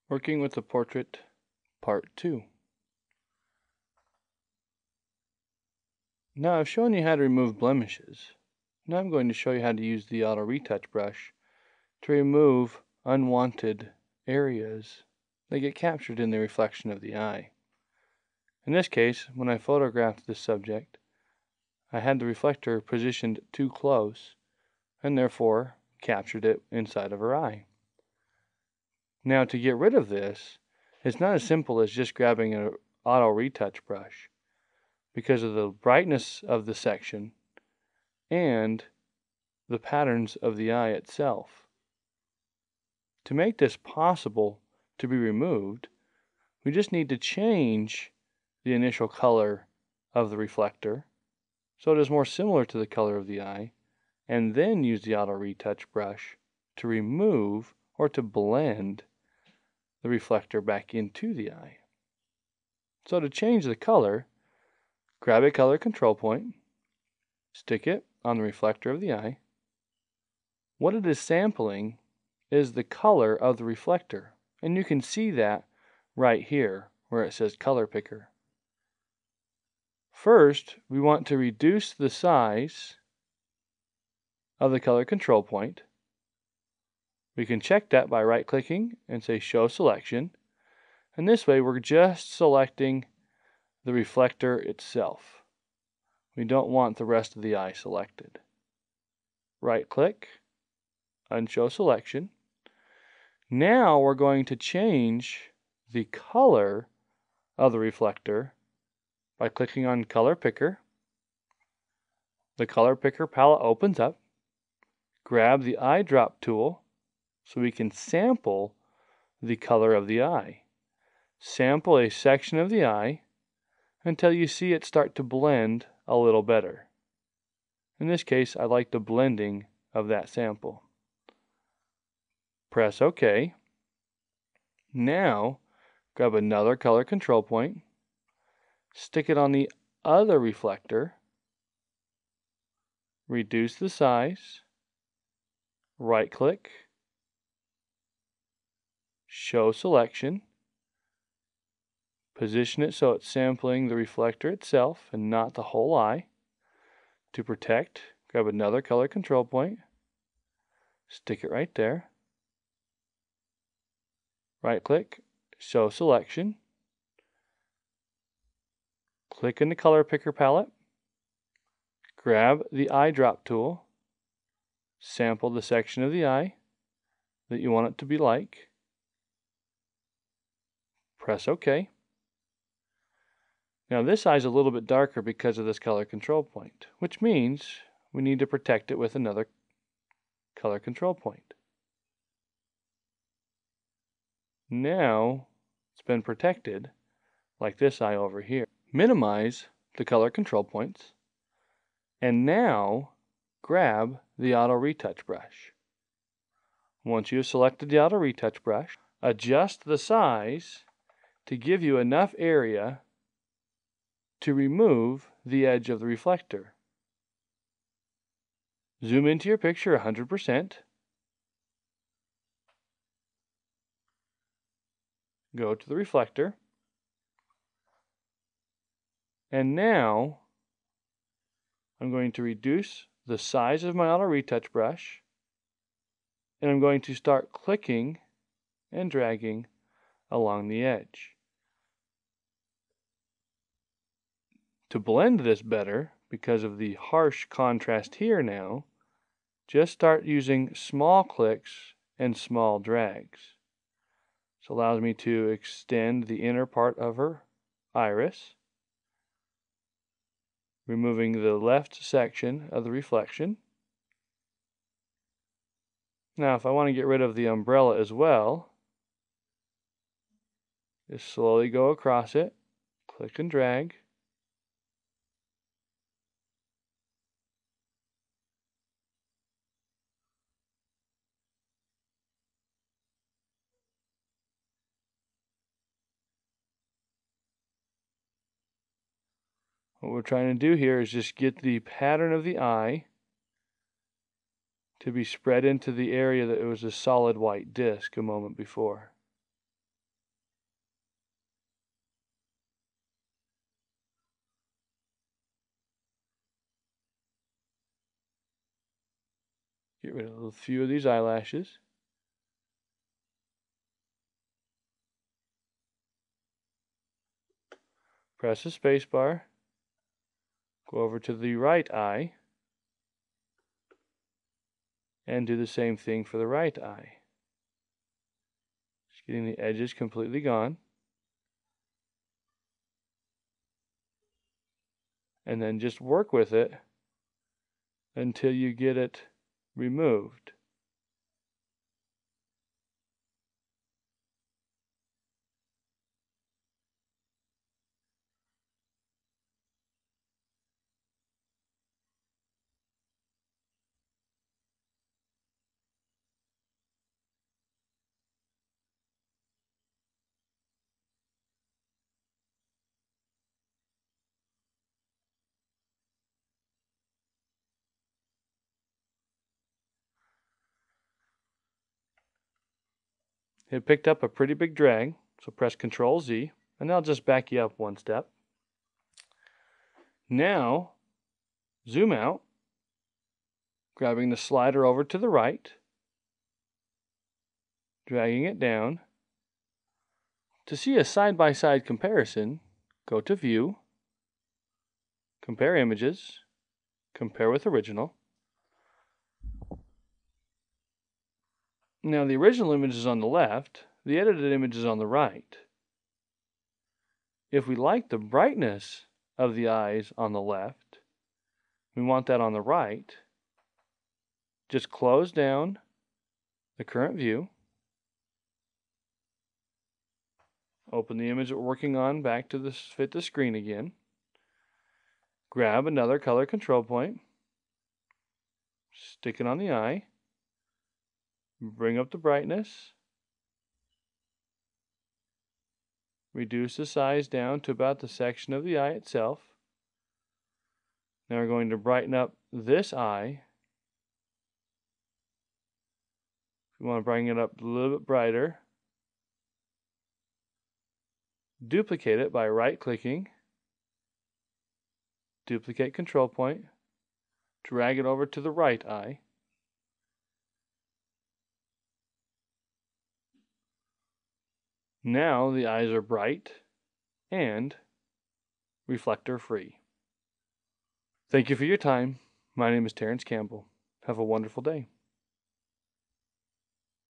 Working with the portrait, part 2. Now I've shown you how to remove blemishes. Now I'm going to show you how to use the auto retouch brush to remove unwanted areas that get captured in the reflection of the eye. In this case, when I photographed this subject, I had the reflector positioned too close and therefore captured it inside of her eye. Now to get rid of this, it's not as simple as just grabbing an auto retouch brush because of the brightness of the section and the patterns of the eye itself. To make this possible to be removed, we just need to change the initial color of the reflector so it is more similar to the color of the eye, and then use the auto retouch brush to remove or to blend the reflector back into the eye. So to change the color, grab a color control point, stick it on the reflector of the eye. What it is sampling is the color of the reflector, and you can see that right here where it says color picker. First, we want to reduce the size of the color control point. We can check that by right-clicking and say Show Selection, and this way we're just selecting the reflector itself. We don't want the rest of the eye selected. Right-click, Unshow Selection. Now we're going to change the color of the reflector by clicking on Color Picker. The Color Picker palette opens up. Grab the eyedrop tool so we can sample the color of the eye. Sample a section of the eye until you see it start to blend a little better. In this case, I like the blending of that sample. Press OK. Now, grab another color control point, stick it on the other reflector, reduce the size, right-click, Show Selection, position it so it's sampling the reflector itself and not the whole eye. To protect, grab another color control point, stick it right there, right-click, Show Selection, click in the color picker palette, grab the eyedrop tool, sample the section of the eye that you want it to be like, press OK. Now this eye is a little bit darker because of this color control point, which means we need to protect it with another color control point. Now it's been protected like this eye over here. Minimize the color control points and now grab the auto retouch brush. Once you have selected the auto retouch brush, adjust the size to give you enough area to remove the edge of the reflector. Zoom into your picture 100%. Go to the reflector. And now I'm going to reduce the size of my auto retouch brush, and I'm going to start clicking and dragging along the edge. To blend this better, because of the harsh contrast here now, just start using small clicks and small drags. This allows me to extend the inner part of her iris, removing the left section of the reflection. Now if I want to get rid of the umbrella as well, just slowly go across it, click and drag. What we're trying to do here is just get the pattern of the eye to be spread into the area that it was a solid white disc a moment before. Get rid of a few of these eyelashes. Press the space bar. Go over to the right eye. And do the same thing for the right eye. Just getting the edges completely gone. And then just work with it until you get it removed. It picked up a pretty big drag, so press Ctrl Z, and I'll just back you up one step. Now, zoom out, grabbing the slider over to the right, dragging it down. To see a side-by-side comparison, go to View, Compare Images, Compare with Original. Now the original image is on the left, the edited image is on the right. If we like the brightness of the eyes on the left, we want that on the right, just close down the current view, open the image that we're working on back to fit the screen again, grab another color control point, stick it on the eye, bring up the brightness, reduce the size down to about the section of the eye itself. Now we're going to brighten up this eye. If you want to bring it up a little bit brighter, duplicate it by right-clicking, duplicate control point, drag it over to the right eye. Now the eyes are bright and reflector free. Thank you for your time. My name is Terrence Campbell. Have a wonderful day.